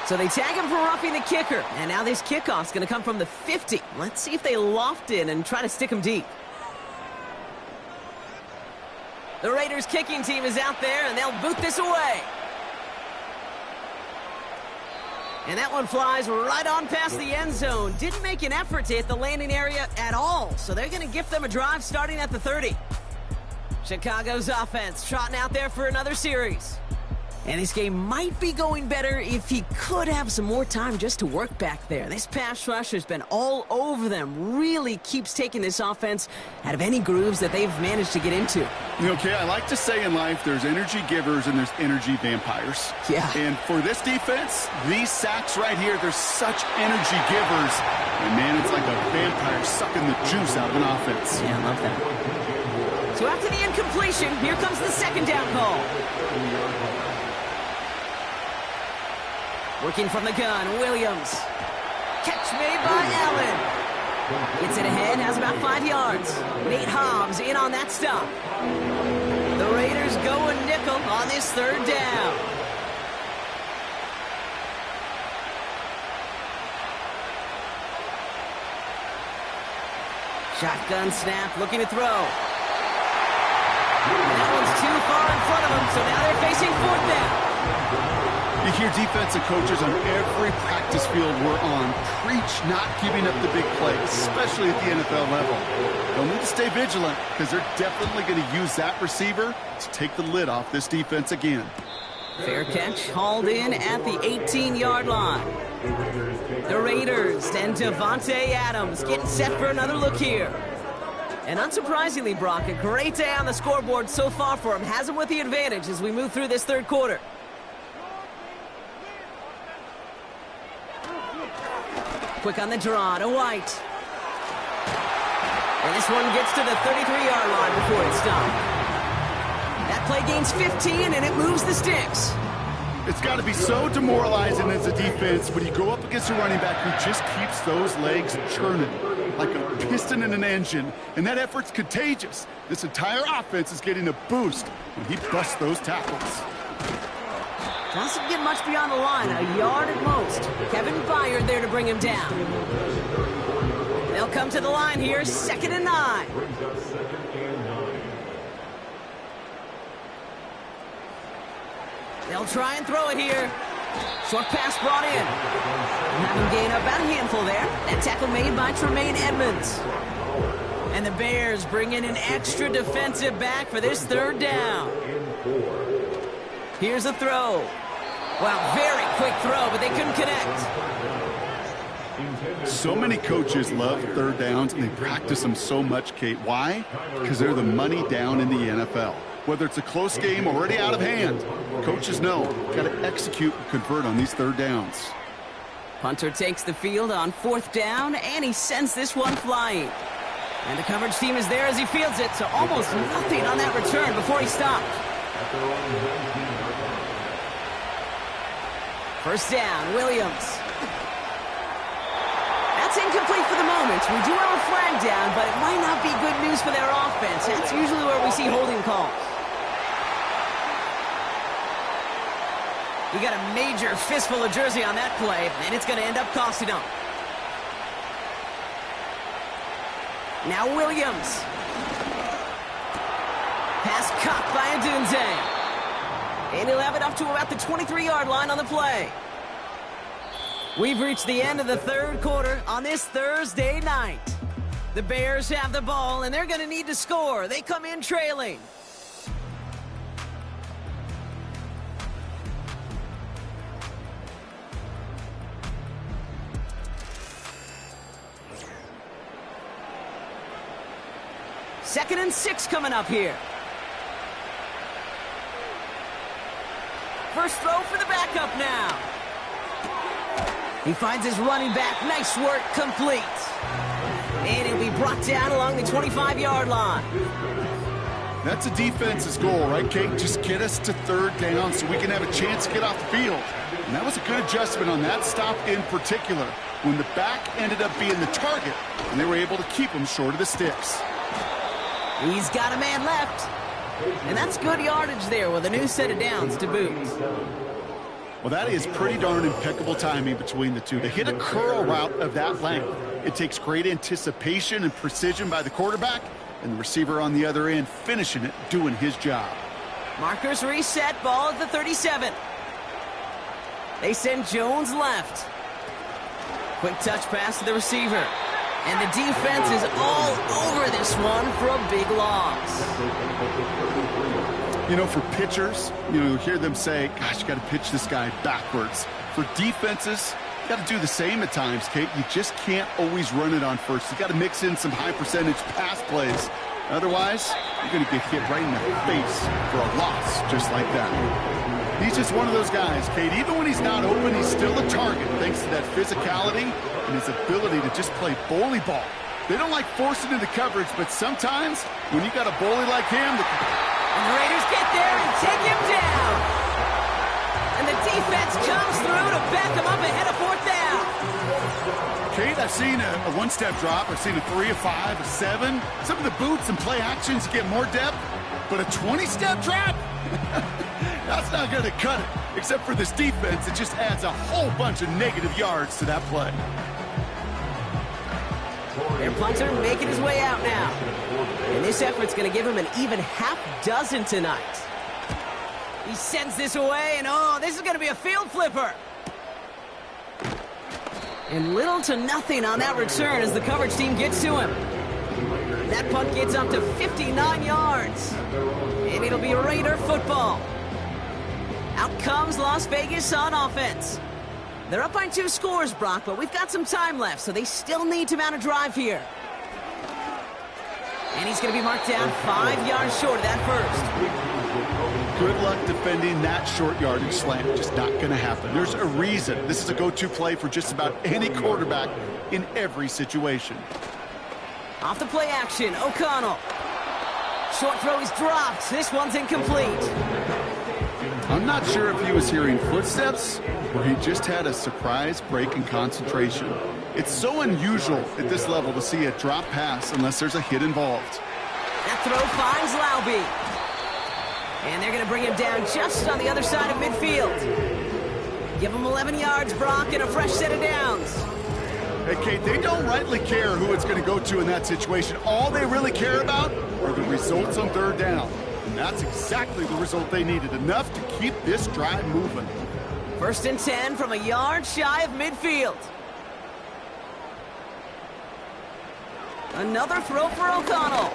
So they tag him for roughing the kicker. And now this kickoff's going to come from the 50. Let's see if they loft in and try to stick him deep. The Raiders kicking team is out there, and they'll boot this away. And that one flies right on past the end zone. Didn't make an effort to hit the landing area at all. So they're going to gift them a drive starting at the 30. Chicago's offense trotting out there for another series. And this game might be going better if he could have some more time just to work back there. This pass rush has been all over them. Really keeps taking this offense out of any grooves that they've managed to get into. Okay, I like to say in life there's energy givers and there's energy vampires. Yeah. And for this defense, these sacks right here, they're such energy givers. And man, it's like a vampire sucking the juice out of an offense. Yeah, I love that. So after the incompletion, here comes the second down call. Working from the gun, Williams. Catch made by Allen. Gets it ahead, has about 5 yards. Nate Hobbs in on that stop. The Raiders going nickel on this third down. Shotgun snap, looking to throw. And that one's too far in front of them, so now they're facing fourth down. You hear defensive coaches on every practice field we're on preach not giving up the big play, especially at the NFL level. They'll need to stay vigilant because they're definitely going to use that receiver to take the lid off this defense again. Fair catch, hauled in at the 18-yard line. The Raiders and Devontae Adams getting set for another look here. And unsurprisingly, Brock, a great day on the scoreboard so far for him. Has him with the advantage as we move through this third quarter. Quick on the draw to White. And this one gets to the 33-yard line before it's stopped. That play gains 15, and it moves the sticks. It's got to be so demoralizing as a defense when you go up against a running back who just keeps those legs churning like a piston in an engine, and that effort's contagious. This entire offense is getting a boost when he busts those tackles. Doesn't get much beyond the line, a yard at most. Kevin Byard there to bring him down. They'll come to the line here, 2nd and 9. They'll try and throw it here. Short pass brought in. Have him gain about a handful there. That tackle made by Tremaine Edmonds. And the Bears bring in an extra defensive back for this 3rd down. Here's a throw. Wow, very quick throw, but they couldn't connect. So many coaches love 3rd downs, and they practice them so much, Kate. Why? Because they're the money down in the NFL. Whether it's a close game already out of hand, coaches know got to execute and convert on these 3rd downs. Punter takes the field on 4th down, and he sends this one flying. And the coverage team is there as he fields it, so almost nothing on that return before he stopped. 1st down, Williams. That's incomplete for the moment. We do have a flag down, but it might not be good news for their offense. That's usually where we see holding calls. You got a major fistful of jersey on that play, and it's going to end up costing them. Now Williams. Pass caught by Adunze. And he'll have it up to about the 23-yard line on the play. We've reached the end of the 3rd quarter on this Thursday night. The Bears have the ball, and they're going to need to score. They come in trailing. Second and 6 coming up here. First throw for the backup now. He finds his running back. Nice work, complete. And he'll be brought down along the 25-yard line. That's a defense's goal, right, Kate? Just get us to 3rd down so we can have a chance to get off the field. And that was a good adjustment on that stop in particular, when the back ended up being the target, and they were able to keep him short of the sticks. He's got a man left. And that's good yardage there with a new set of downs to boot. Well, that is pretty darn impeccable timing between the two. To hit a curl route of that length, it takes great anticipation and precision by the quarterback, and the receiver on the other end finishing it, doing his job. Markers reset, ball at the 37. They send Jones left. Quick touch pass to the receiver. And the defense is all over this one for a big loss. You know, for pitchers, you hear them say, gosh, you got to pitch this guy backwards. For defenses, you got to do the same at times, Kate. You just can't always run it on first. You got to mix in some high-percentage pass plays. Otherwise, you're going to get hit right in the face for a loss just like that. He's just one of those guys, Kate. Even when he's not open, he's still a target thanks to that physicality and his ability to just play bully ball. They don't like forcing into coverage, but sometimes when you got a bully like him... And the Raiders get there and take him down. And the defense comes through to back him up ahead of 4th down. Kate, I've seen a one-step drop. I've seen a 3, a 5, a 7. Some of the boots and play actions get more depth, but a 20-step drop? That's not going to cut it. Except for this defense, it just adds a whole bunch of negative yards to that play. Their punter making his way out now. And this effort's going to give him an even half dozen tonight. He sends this away, and oh, this is going to be a field flipper. And little to nothing on that return as the coverage team gets to him. That punt gets up to 59 yards. And it'll be Raider football. Out comes Las Vegas on offense. They're up by 2 scores, Brock, but we've got some time left, so they still need to mount a drive here. And he's going to be marked down 5 yards short of that first. Good luck defending that short yardage slant. Just not going to happen. There's a reason. This is a go-to play for just about any quarterback in every situation. Off the play action, O'Connell. Short throw is dropped. This one's incomplete. I'm not sure if he was hearing footsteps or he just had a surprise break in concentration. It's so unusual at this level to see a drop pass unless there's a hit involved. That throw finds Laube. And they're going to bring him down just on the other side of midfield. Give him 11 yards, Brock, and a fresh set of downs. Hey, Kate, they don't rightly care who it's going to go to in that situation. All they really care about are the results on third down. And that's exactly the result they needed, enough to keep this drive moving. 1st and 10 from a yard shy of midfield. Another throw for O'Connell.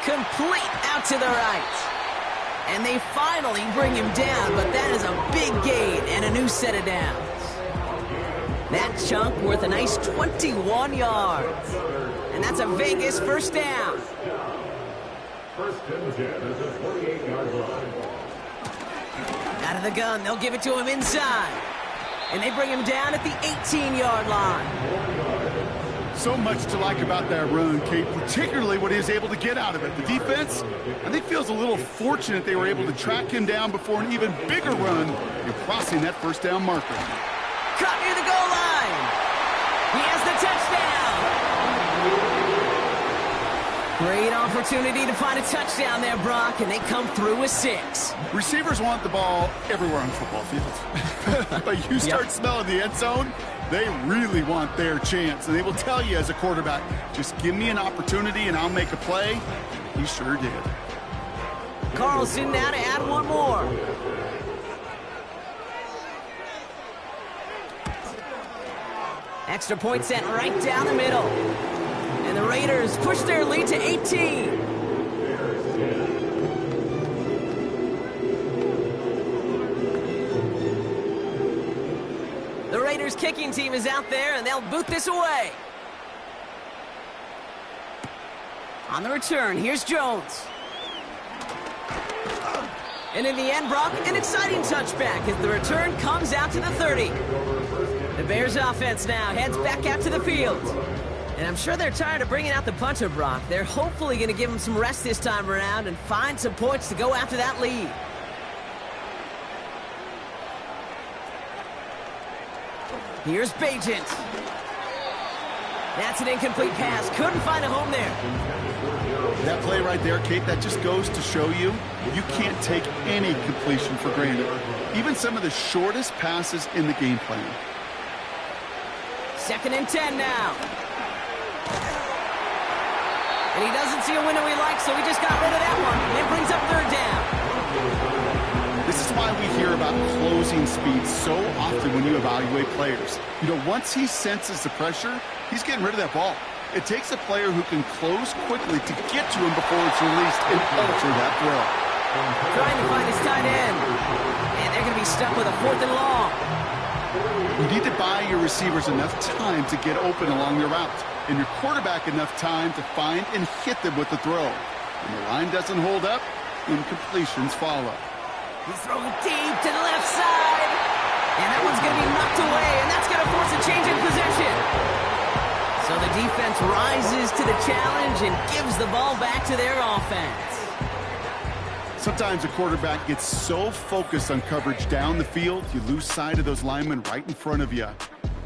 Complete out to the right. And they finally bring him down, but that is a big gain and a new set of downs. That chunk worth a nice 21 yards. And that's a Vegas first down. First and 10 at the 28-yard line. Out of the gun, they'll give it to him inside. And they bring him down at the 18-yard line. So much to like about that run, Kate, particularly what he was able to get out of it. The defense, I think, feels a little fortunate they were able to track him down before an even bigger run in crossing that first down marker. Caught near the goal line. He has the touchdown. Great opportunity to find a touchdown there, Brock, and they come through with 6. Receivers want the ball everywhere on football fields. But you start smelling the end zone, they really want their chance. And they will tell you as a quarterback, just give me an opportunity and I'll make a play. He sure did. Carlson now to add one more. Extra point set right down the middle. And the Raiders push their lead to 18. The Raiders kicking team is out there, and they'll boot this away. On the return, here's Jones. And in the end, Brock, an exciting touchback as the return comes out to the 30. The Bears offense now heads back out to the field. And I'm sure they're tired of bringing out the punter, Brock. They're hopefully going to give him some rest this time around and find some points to go after that lead. Here's Bagent. That's an incomplete pass. Couldn't find a home there. That play right there, Kate, that just goes to show you can't take any completion for granted. Even some of the shortest passes in the game plan. 2nd and 10 now. And he doesn't see a window he likes, so he just got rid of that one. And it brings up 3rd down. This is why we hear about closing speed so often when you evaluate players. You know, once he senses the pressure, he's getting rid of that ball. It takes a player who can close quickly to get to him before it's released and alter that throw. Trying to find his tight end. And they're going to be stuck with a 4th and long. You need to buy your receivers enough time to get open along their route, and your quarterback enough time to find and hit them with the throw. When the line doesn't hold up, incompletions follow. He throws it deep to the left side. And that one's going to be knocked away, and that's going to force a change in possession. So the defense rises to the challenge and gives the ball back to their offense. Sometimes a quarterback gets so focused on coverage down the field, you lose sight of those linemen right in front of you.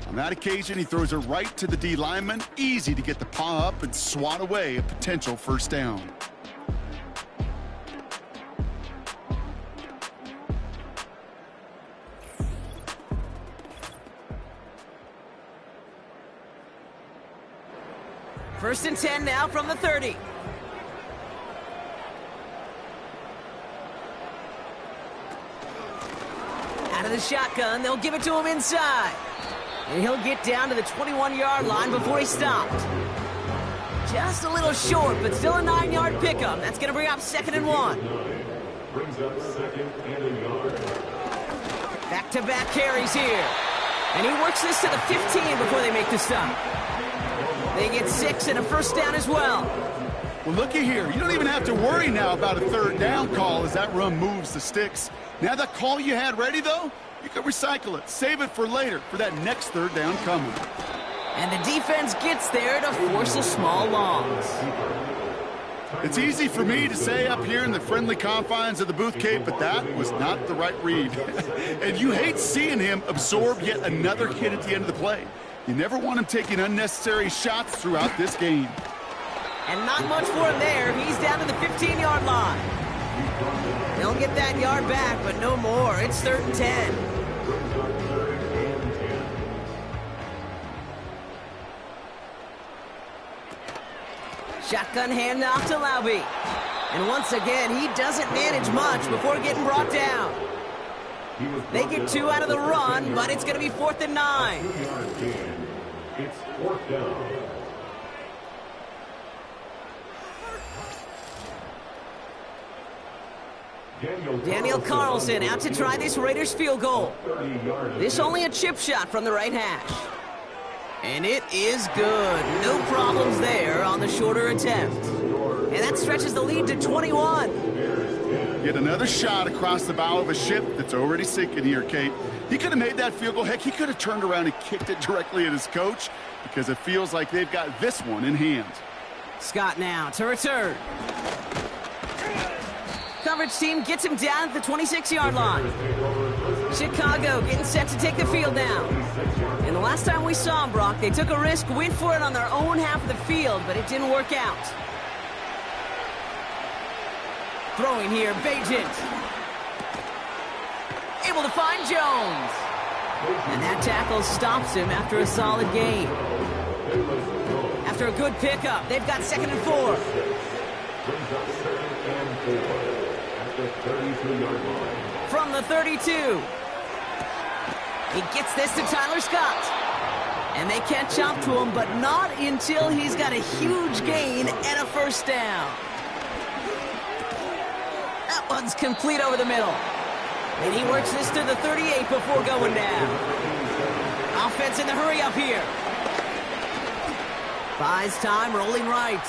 On that occasion, he throws it right to the D lineman. Easy to get the paw up and swat away a potential first down. First and 10 now from the 30. Out of the shotgun, they'll give it to him inside. And he'll get down to the 21-yard line before he stopped. Just a little short, but still a 9-yard pickup. That's going to bring up 2nd and 1. Brings up 2nd and a yard. Back-to-back carries here. And he works this to the 15 before they make the stop. They get 6 and a first down as well. Well, looky here. You don't even have to worry now about a 3rd down call as that run moves the sticks. Now that call you had ready, though, you can recycle it. Save it for later for that next 3rd down coming. And the defense gets there to force a small loss. It's easy for me to say up here in the friendly confines of the booth, Kate, but that was not the right read. And you hate seeing him absorb yet another hit at the end of the play. You never want him taking unnecessary shots throughout this game. And not much for him there. He's down to the 15-yard line. They'll get that yard back, but no more. It's 3rd and 10. Shotgun handoff to Laube. And once again, he doesn't manage much before getting brought down. They get 2 out of the run, but it's going to be 4th and 9. It's 4th down. Daniel Carlson out to try this Raiders field goal. This only a chip shot from the right hash. And it is good. No problems there on the shorter attempt. And that stretches the lead to 21. Yet another shot across the bow of a ship that's already sinking here, Kate. He could have made that field goal. Heck, he could have turned around and kicked it directly at his coach because it feels like they've got this one in hand. Scott now to return. Coverage team gets him down at the 26-yard line. Chicago getting set to take the field now. And the last time we saw them, Brock, they took a risk, went for it on their own half of the field, but it didn't work out. Throwing here, Bagent. Able to find Jones. And that tackle stops him after a solid gain. After a good pickup, they've got 2nd and 4. From the 32. He gets this to Tyler Scott. And they catch up to him, but not until he's got a huge gain and a 1st down. That one's complete over the middle. And he works this to the 38 before going down. Offense in the hurry up here. Buys time, rolling right.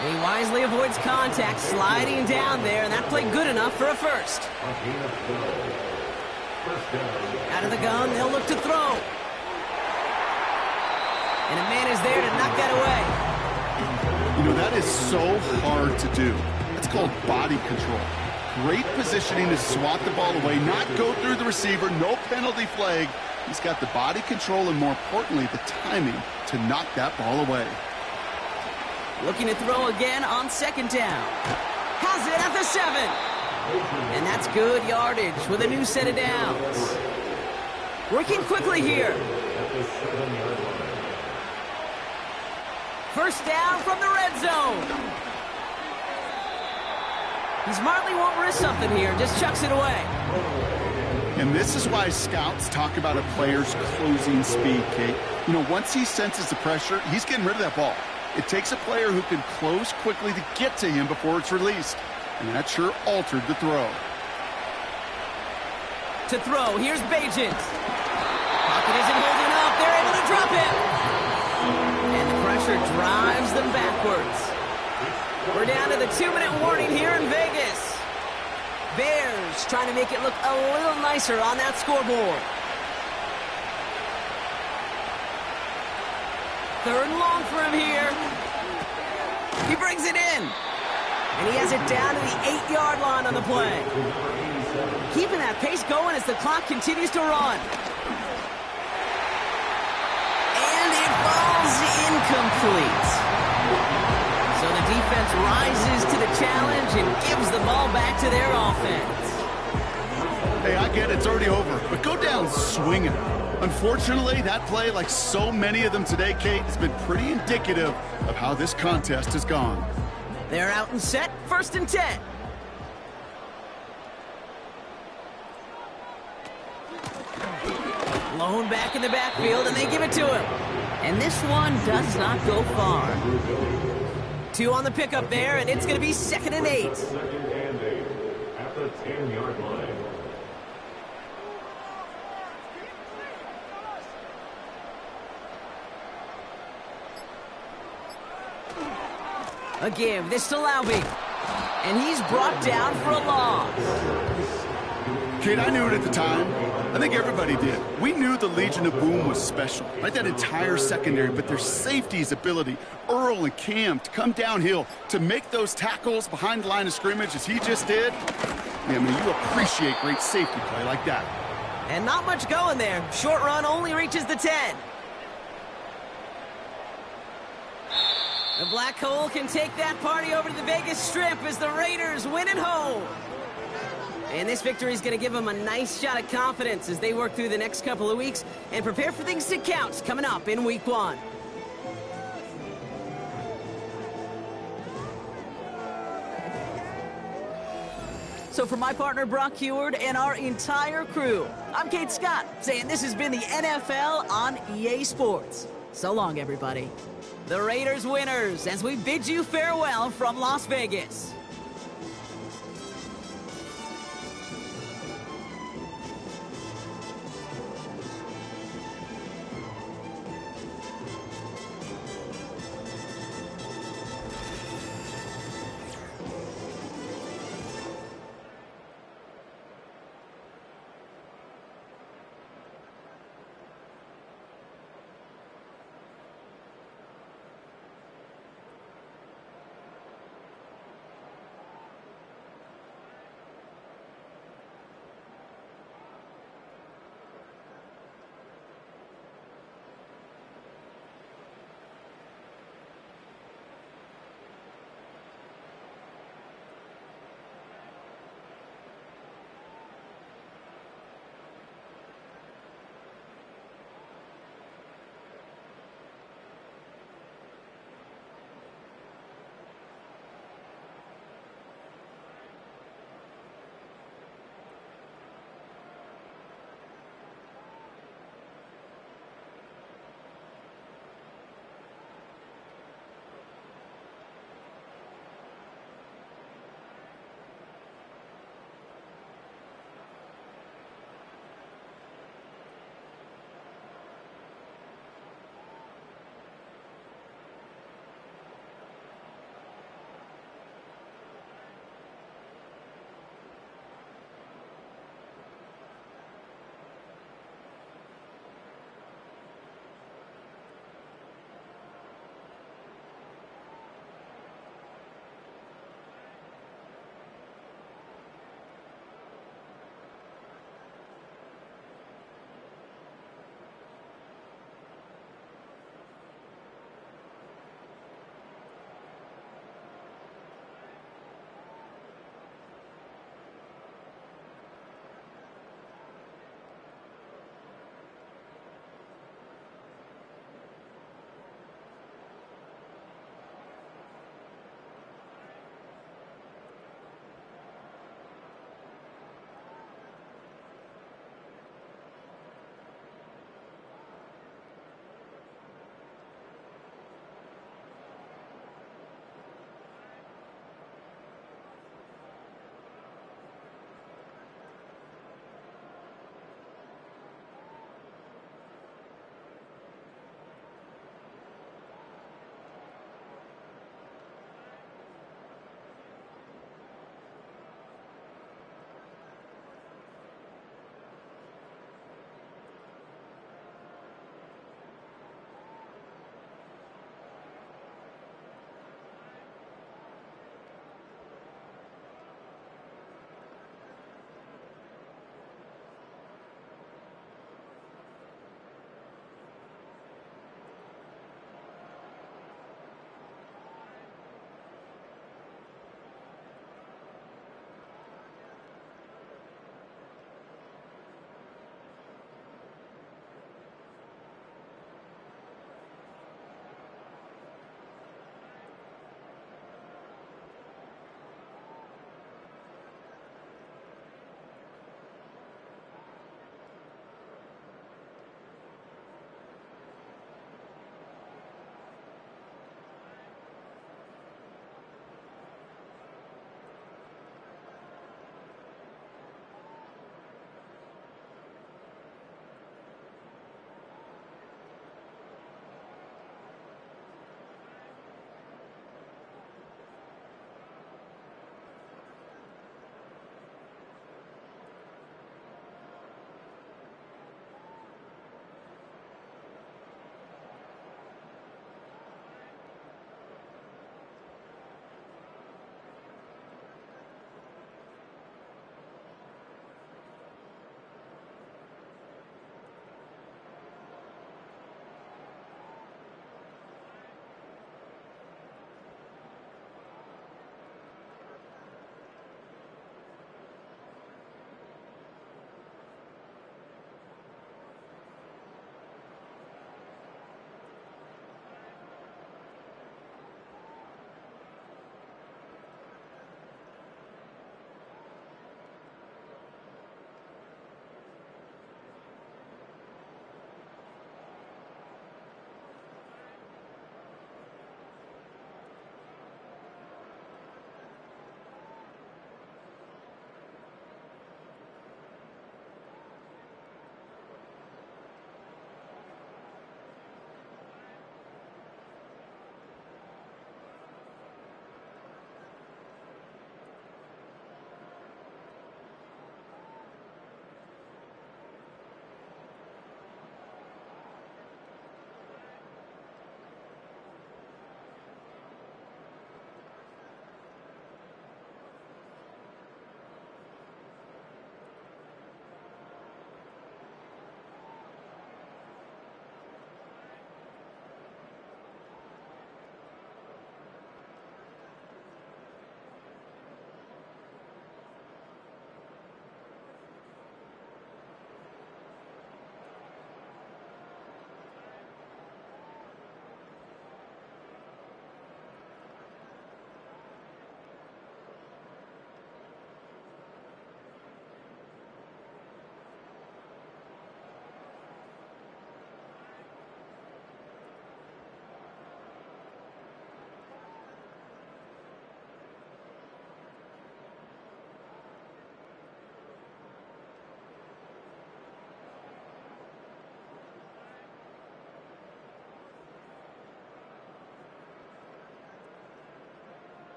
And he wisely avoids contact, sliding down there, and that played good enough for a 1st. Out of the gun, they'll look to throw. And a man is there to knock that away. You know, that is so hard to do. It's called body control. Great positioning to swat the ball away, not go through the receiver, no penalty flag. He's got the body control and, more importantly, the timing to knock that ball away. Looking to throw again on 2nd down. Has it at the 7. And that's good yardage with a new set of downs. Working quickly here. 1st down from the red zone. He smartly won't risk something here, just chucks it away. And this is why scouts talk about a player's closing speed, Kate. You know, once he senses the pressure, he's getting rid of that ball. It takes a player who can close quickly to get to him before it's released. And that sure altered the throw. To throw, here's Bagent. Pocket isn't holding up. They're able to drop him. And the pressure drives them backwards. We're down to the 2-minute warning here in Vegas. Bears trying to make it look a little nicer on that scoreboard. 3rd and long for him here. He brings it in. And he has it down to the 8-yard line on the play. Keeping that pace going as the clock continues to run. And it falls incomplete. So the defense rises to the challenge and gives the ball back to their offense. Hey, I get it, it's already over, but go down swinging. Unfortunately, that play, like so many of them today, Kate, has been pretty indicative of how this contest has gone. They're out and set, 1st and 10. Lone back in the backfield, and they give it to him. And this one does not go far. 2 on the pickup there, and it's going to be 2nd and 8. 2nd and 8 at the 10-yard line. A give, this to Laube. And he's brought down for a loss. Kate, I knew it at the time. I think everybody did. We knew the Legion of Boom was special, right? That entire secondary, but their safety's ability, Earl and Cam, to come downhill, to make those tackles behind the line of scrimmage as he just did. Yeah, I mean, you appreciate great safety play like that. And not much going there. Short run only reaches the 10. The Black Hole can take that party over to the Vegas Strip as the Raiders win at home. And this victory is going to give them a nice shot of confidence as they work through the next couple of weeks and prepare for things to count coming up in Week 1. So for my partner, Brock Heward, and our entire crew, I'm Kate Scott, saying this has been the NFL on EA Sports. So long, everybody. The Raiders winners as we bid you farewell from Las Vegas.